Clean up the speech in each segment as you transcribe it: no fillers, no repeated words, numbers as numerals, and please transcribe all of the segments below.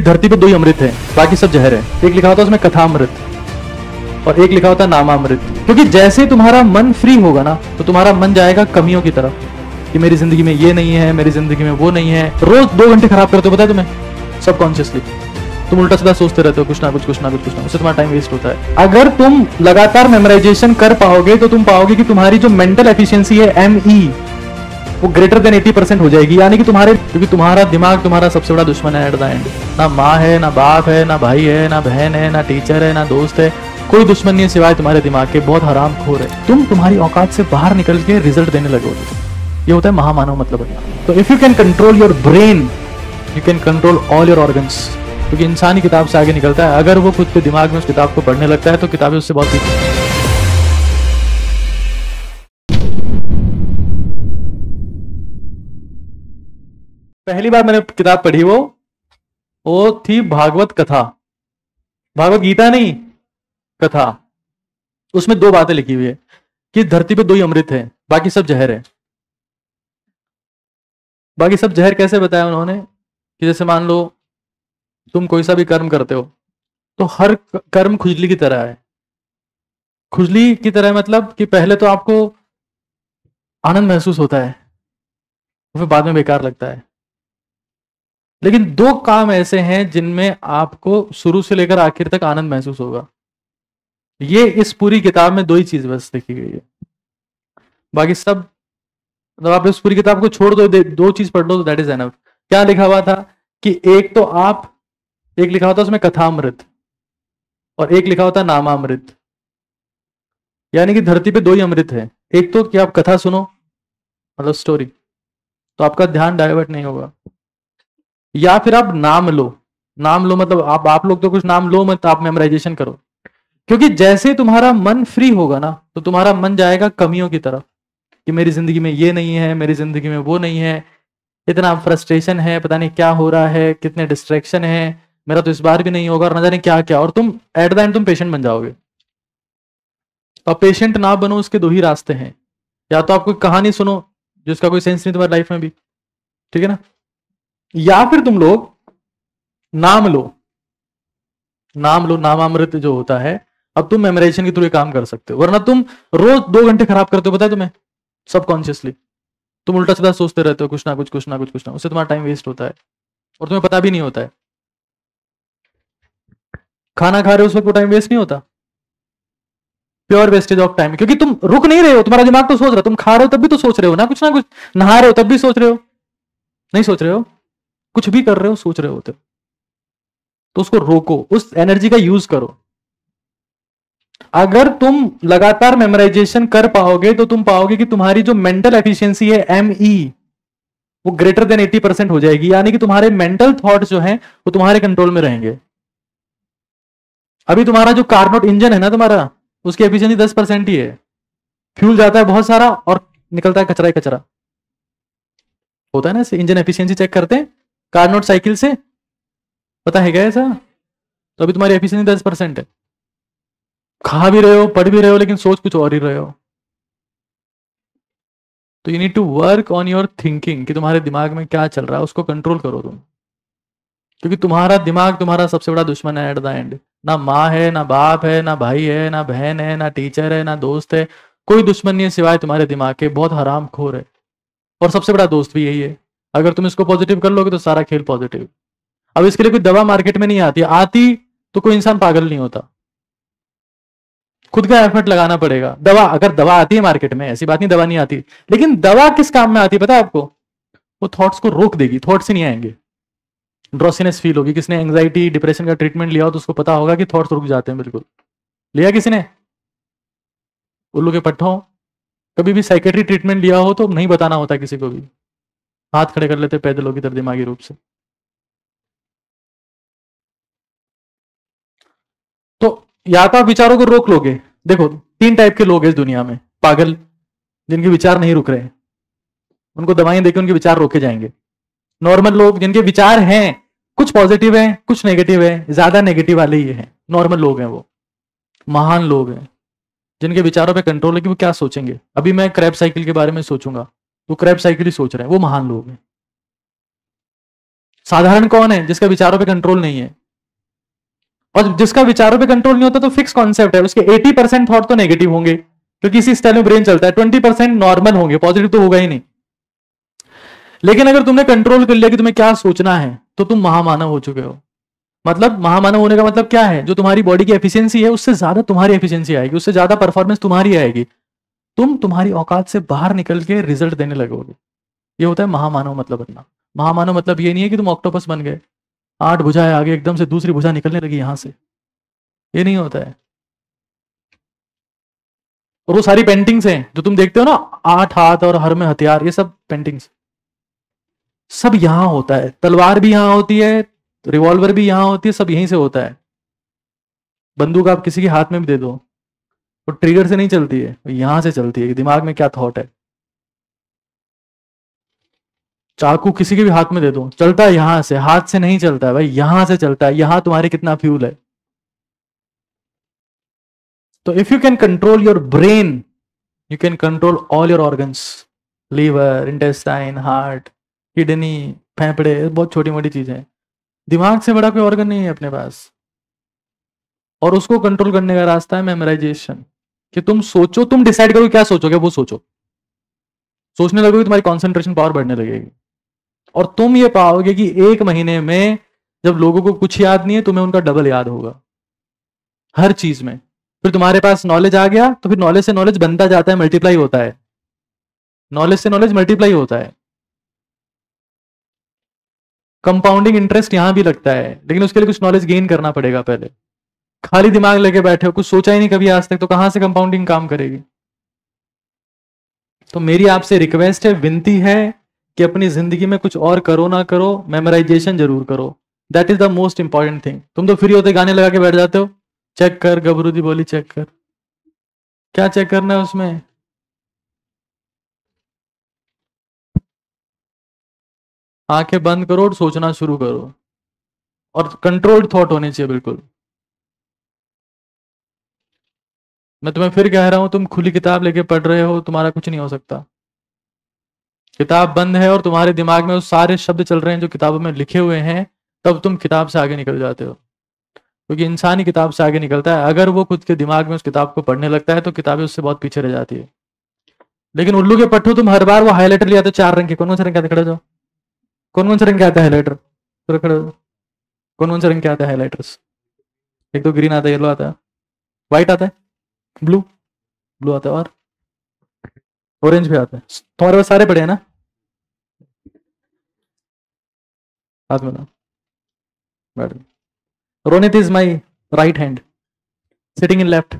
धरती पे दो ही अमृत है, बाकी सब जहर है। एक लिखा होता है उसमें कथा अमृत और एक लिखा होता है नामामृत। क्योंकि जैसे तुम्हारा मन फ्री होगा ना तो तुम्हारा मन जाएगा कमियों की तरफ कि मेरी जिंदगी में ये नहीं है, मेरी जिंदगी में वो नहीं है। रोज 2 घंटे खराब करते हो, पता है तुम्हें, सबकॉन्शियसली तुम उल्टा सीधा सोचते रहते हो, कुछ ना कुछ उससे तुम्हारा टाइम वेस्ट होता है। अगर तुम लगातार मेमोराइजेशन कर पाओगे तो तुम पाओगे कि तुम्हारी जो मेंटल एफिशिएंसी है ME वो ग्रेटर देन 80% हो जाएगी। यानी कि क्योंकि तुम्हारा दिमाग तुम्हारा सबसे बड़ा दुश्मन है एट द एंड। ना माँ है, ना बाप है, ना भाई है, ना बहन है, ना टीचर है, ना दोस्त है, कोई दुश्मन नहीं है सिवाय तुम्हारे दिमाग के। बहुत हरामखोर है। तुम तुम्हारी औकात से बाहर निकल के रिजल्ट देने लगोगे। ये होता है महामानव मतलब बनना। तो if you can control your brain you can control all your organs. क्योंकि इंसान ही किताब से आगे निकलता है। अगर वो खुद के दिमाग में उस किताब को पढ़ने लगता है तो किताबें उससे बहुत पीछे। पहली बार मैंने किताब पढ़ी वो थी भागवत कथा, भागवत गीता नहीं, कथा। उसमें 2 बातें लिखी हुई है कि धरती पे 2 ही अमृत है, बाकी सब जहर है। बाकी सब जहर कैसे बताया उन्होंने कि जैसे मान लो तुम कोई सा भी कर्म करते हो तो हर कर्म खुजली की तरह है। खुजली की तरह मतलब कि पहले तो आपको आनंद महसूस होता है, फिर बाद में बेकार लगता है। लेकिन 2 काम ऐसे हैं जिनमें आपको शुरू से लेकर आखिर तक आनंद महसूस होगा। ये इस पूरी किताब में 2 ही चीज बस लिखी गई है। बाकी सब मतलब आप इस पूरी किताब को छोड़ दो, 2 चीज पढ़ लो तो दैट इज एनफ। क्या लिखा हुआ था कि एक लिखा होता उसमें कथा अमृत और एक लिखा होता नामामृत। यानी कि धरती पे 2 ही अमृत है। एक तो कि आप कथा सुनो मतलब स्टोरी, तो आपका ध्यान डाइवर्ट नहीं होगा, या फिर आप नाम लो मतलब आप लोग तो कुछ नाम लो मत, आप मेमोराइजेशन करो। क्योंकि जैसे तुम्हारा मन फ्री होगा ना तो तुम्हारा मन जाएगा कमियों की तरफ कि मेरी जिंदगी में ये नहीं है, मेरी जिंदगी में वो नहीं है, इतना फ्रस्ट्रेशन है, पता नहीं क्या हो रहा है, कितने डिस्ट्रैक्शन है, मेरा तो इस बार भी नहीं होगा और न जाने क्या क्या। और तुम एट द एंड तुम पेशेंट बन जाओगे। और पेशेंट ना बनो उसके 2 ही रास्ते हैं। या तो आप कोई कहानी सुनो जिसका कोई सेंस नहीं तुम्हारी लाइफ में भी, ठीक है ना, या फिर तुम लोग नाम लो नामामृत जो होता है। अब तुम मेमोराइजेशन के थ्रू ये काम कर सकते हो, वरना तुम रोज 2 घंटे खराब करते हो, पता है तुम्हें, सबकॉन्शियसली तुम उल्टा सीधा सोचते रहते हो, कुछ ना कुछ उससे तुम्हारा टाइम वेस्ट होता है और तुम्हें पता भी नहीं होता है। खाना खा रहे हो उस वक्त टाइम वेस्ट नहीं होता, प्योर वेस्टेज ऑफ टाइम। क्योंकि तुम रुक नहीं रहे हो, तुम्हारा दिमाग तो सोच रहा है। तुम खा रहे हो तब भी तो सोच रहे हो ना कुछ, नहा रहे हो तब भी सोच रहे हो, नहीं सोच रहे हो, कुछ भी कर रहे हो सोच रहे होते हो। तो उसको रोको, उस एनर्जी का यूज करो। अगर तुम लगातार मेमोराइजेशन कर पाओगे तो तुम पाओगे कि तुम्हारी जो मेंटल एफिशिएंसी है ME वो ग्रेटर देन 80% हो जाएगी। यानी कि तुम्हारे मेंटल थॉट्स जो हैं वो तुम्हारे कंट्रोल में रहेंगे। अभी तुम्हारा जो कारनोट इंजन है ना तुम्हारा, उसकी एफिशिएंसी 10% ही है। फ्यूल जाता है बहुत सारा और निकलता है कचरा ही कचरा। होता है ना, इंजन एफिशिएंसी चेक करते हैं कारनोट साइकिल से, पता है क्या ऐसा? तो अभी तुम्हारी एफिशिएंसी 10% है। खा भी रहे हो, पढ़ भी रहे हो, लेकिन सोच कुछ और ही रहे हो। तो you need to work on your thinking कि तुम्हारे दिमाग में क्या चल रहा है, उसको कंट्रोल करो तुम। क्योंकि तुम्हारा दिमाग तुम्हारा सबसे बड़ा दुश्मन है एट द एंड। ना माँ है, ना बाप है, ना भाई है, ना बहन है, ना टीचर है, ना दोस्त है, कोई दुश्मन नहीं है सिवाय तुम्हारे दिमाग के। बहुत हरामखोर है और सबसे बड़ा दोस्त भी यही है। अगर तुम इसको पॉजिटिव कर लोगे तो सारा खेल पॉजिटिव। अब इसके लिए कोई दवा मार्केट में नहीं आती तो कोई इंसान पागल नहीं होता। खुद का एफर्ट लगाना पड़ेगा। अगर दवा आती है मार्केट में, ऐसी बात नहीं दवा नहीं आती, लेकिन दवा किस काम में आती है पता है आपको? वो थॉट्स को रोक देगी, थॉट्स से नहीं आएंगे। ड्रॉसीनेस फील होगी। किसने एंजाइटी डिप्रेशन का ट्रीटमेंट लिया हो तो उसको पता होगा कि थॉट्स रुक जाते हैं। बिल्कुल लिया किसी ने? उल्लू के पट्टों। कभी भी साइकेट्री ट्रीटमेंट लिया हो तो नहीं बताना होता किसी को भी, हाथ खड़े कर लेते पैदलों की तरह दिमागी रूप से। तो या तो आप विचारों को रोक लोगे। देखो 3 टाइप के लोग हैं इस दुनिया में। पागल, जिनके विचार नहीं रुक रहे, उनको दवाएं देकर उनके विचार रोके जाएंगे। नॉर्मल लोग जिनके विचार हैं, कुछ पॉजिटिव हैं कुछ नेगेटिव है, ज्यादा नेगेटिव वाले ही हैं, नॉर्मल लोग हैं वो। महान लोग हैं जिनके विचारों पे कंट्रोल है कि वो क्या सोचेंगे। अभी मैं क्रैब साइकिल के बारे में सोचूंगा तो क्रैब साइकिल ही सोच रहे हैं, वो महान लोग हैं। साधारण कौन है? जिसका विचारों पे कंट्रोल नहीं है। और जिसका विचारों पे कंट्रोल नहीं होता तो फिक्स कॉन्सेप्ट है, उसके 80% थॉट तो नेगेटिव होंगे क्योंकि इसी स्टाइल में ब्रेन चलता है, 20% नॉर्मल होंगे, पॉजिटिव तो होगा ही नहीं। लेकिन अगर तुमने कंट्रोल कर लिया कि तुम्हें क्या सोचना है तो तुम महामानव हो चुके हो। मतलब महामानव होने का मतलब क्या है? जो तुम्हारी बॉडी की एफिशिएंसी है उससे ज्यादा तुम्हारी एफिशिएंसी आएगी, उससे ज्यादा परफॉर्मेंस तुम्हारी आएगी, तुम तुम्हारी औकात से बाहर निकल के रिजल्ट देने लगोगे। ये होता है महामानव मतलब बनना। महामानव मतलब ये नहीं है कि तुम ऑक्टोपस बन गए, 8 भुजाएं आगे एकदम से दूसरी भुजा निकलने लगी यहां से, ये नहीं होता है। और वो सारी पेंटिंग्स हैं जो तुम देखते हो ना, 8 हाथ और हर में हथियार, ये सब पेंटिंग्स सब यहां होता है। तलवार भी यहां होती है, रिवॉल्वर भी यहां होती है, सब यहीं से होता है। बंदूक आप किसी के हाथ में भी दे दो, वो ट्रिगर से नहीं चलती है, वो यहां से चलती है कि दिमाग में क्या थॉट है। चाकू किसी के भी हाथ में दे दो, चलता है यहां से, हाथ से नहीं चलता है भाई, यहां से चलता है। यहां तुम्हारे कितना फ्यूल है। तो if you can control your brain, you can control all your organs, liver, intestine, heart, kidney, फेफड़े, बहुत छोटी मोटी चीजें हैं। दिमाग से बड़ा कोई ऑर्गन नहीं है अपने पास। और उसको कंट्रोल करने का रास्ता है मेमोराइजेशन, कि तुम सोचो, तुम डिसाइड करो क्या सोचोगे, वो सोचो। सोचने लगोगे तुम्हारी कॉन्सेंट्रेशन पावर बढ़ने लगेगी, और तुम ये पाओगे कि 1 महीने में जब लोगों को कुछ याद नहीं है, तुम्हें उनका डबल याद होगा हर चीज में। फिर तुम्हारे पास नॉलेज आ गया तो फिर नॉलेज से नॉलेज बनता जाता है, मल्टीप्लाई होता है। नॉलेज से नॉलेज मल्टीप्लाई होता है। कंपाउंडिंग इंटरेस्ट यहां भी लगता है, लेकिन उसके लिए कुछ नॉलेज गेन करना पड़ेगा पहले। खाली दिमाग लेके बैठे हो, कुछ सोचा ही नहीं कभी आज तक, तो कहां से कंपाउंडिंग काम करेगी? तो मेरी आपसे रिक्वेस्ट है, विनती है कि अपनी जिंदगी में कुछ और करो ना करो, मेमोराइजेशन जरूर करो। That is the most important thing. तुम तो फ्री होते गाने लगा के बैठ जाते हो, चेक कर गबरू दी बोली चेक कर। क्या चेक करना है उसमें? आंखें बंद करो और सोचना शुरू करो, और कंट्रोल्ड थॉट होने चाहिए बिल्कुल। मैं तुम्हें फिर कह रहा हूं, तुम खुली किताब लेके पढ़ रहे हो, तुम्हारा कुछ नहीं हो सकता। किताब बंद है और तुम्हारे दिमाग में वो सारे शब्द चल रहे हैं जो किताबों में लिखे हुए हैं, तब तुम किताब से आगे निकल जाते हो। क्योंकि इंसान ही किताब से आगे निकलता है। अगर वो खुद के दिमाग में उस किताब को पढ़ने लगता है तो किताबें उससे बहुत पीछे रह जाती है। लेकिन उल्लू के पट्टू, तुम हर बार वो हाईलाइटर ले आते हो 4 रंग के, कौन कौन से रंग के आते हैं? खड़े हो जाओ। कौन कौन से रंग के आता है हाईलाइटर? खड़े हो जाओ। कौन कौन से रंग के आते हैं हाईलाइटर्स? एक तो ग्रीन आता है, येलो आता है, व्हाइट आता है, ब्लू, ब्लू आता है, और ऑरेंज भी आता है। तुम्हारे पास सारे पड़े हैं ना? हाथ में बैठ। Ronit is my right hand, sitting in left.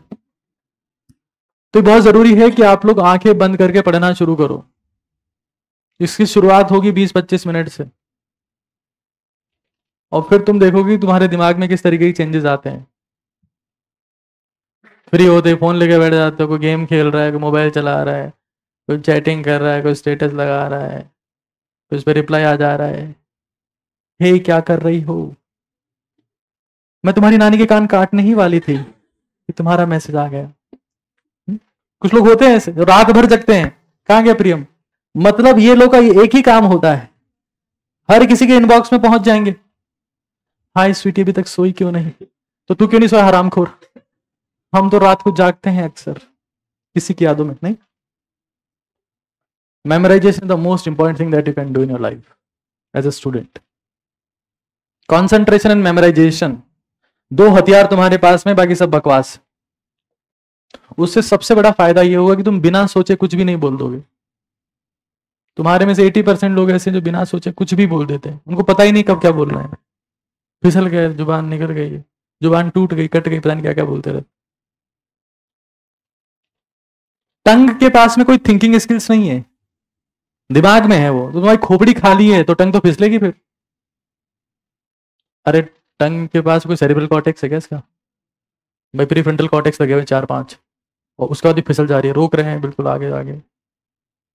तो बहुत जरूरी है कि आप लोग आंखें बंद करके पढ़ना शुरू करो। इसकी शुरुआत होगी 20-25 मिनट से, और फिर तुम देखोगे तुम्हारे दिमाग में किस तरीके के चेंजेस आते हैं। फ्री होते फोन लेके बैठ जाते हो, कोई गेम खेल रहा है, कोई मोबाइल चला रहा है, कोई चैटिंग कर रहा है, कोई स्टेटस लगा रहा है, कोई उस पर रिप्लाई आ जा रहा है, हे क्या कर रही हो? मैं तुम्हारी नानी के कान काटने ही वाली थी कि तुम्हारा मैसेज आ गया। कुछ लोग होते हैं ऐसे जो रात भर जगते हैं, कहां गया प्रियम? मतलब ये लोग का एक ही काम होता है, हर किसी के इनबॉक्स में पहुंच जाएंगे, हाय स्वीटी अभी तक सोई क्यों नहीं? तो तू क्यों नहीं सोया हरामखोर? हम तो रात को जागते हैं अक्सर, किसी की यादों में नहीं। Memorization the most important thing that you can do in your life as a student. Concentration and memorization, 2 हथियार तुम्हारे पास में, बाकी सब बकवास। उससे सबसे बड़ा फायदा ये होगा कि तुम बिना सोचे कुछ भी नहीं बोल दोगे। तुम्हारे में से 80% लोग ऐसे जो बिना सोचे कुछ भी बोल देते हैं, उनको पता ही नहीं कब क्या बोल रहे हैं, फिसल गए, जुबान निकल गई, जुबान टूट गई, कट गई, पता नहीं क्या क्या बोलते रहते। टंग के पास में कोई थिंकिंग स्किल्स नहीं है, दिमाग में है वो, तो तुम्हारी खोपड़ी खाली है तो टंग तो फिसलेगी फिर। अरे टंग के पास कोई सेरिब्रल कॉर्टेक्स है क्या इसका? भाई प्रीफ्रंटल कॉर्टेक्स लगे हुए 4-5, और उसके बाद भी फिसल जा रही है, रोक रहे हैं बिल्कुल आगे आगे,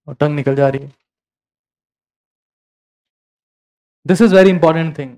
और टंग निकल जा रही है। This is very important thing.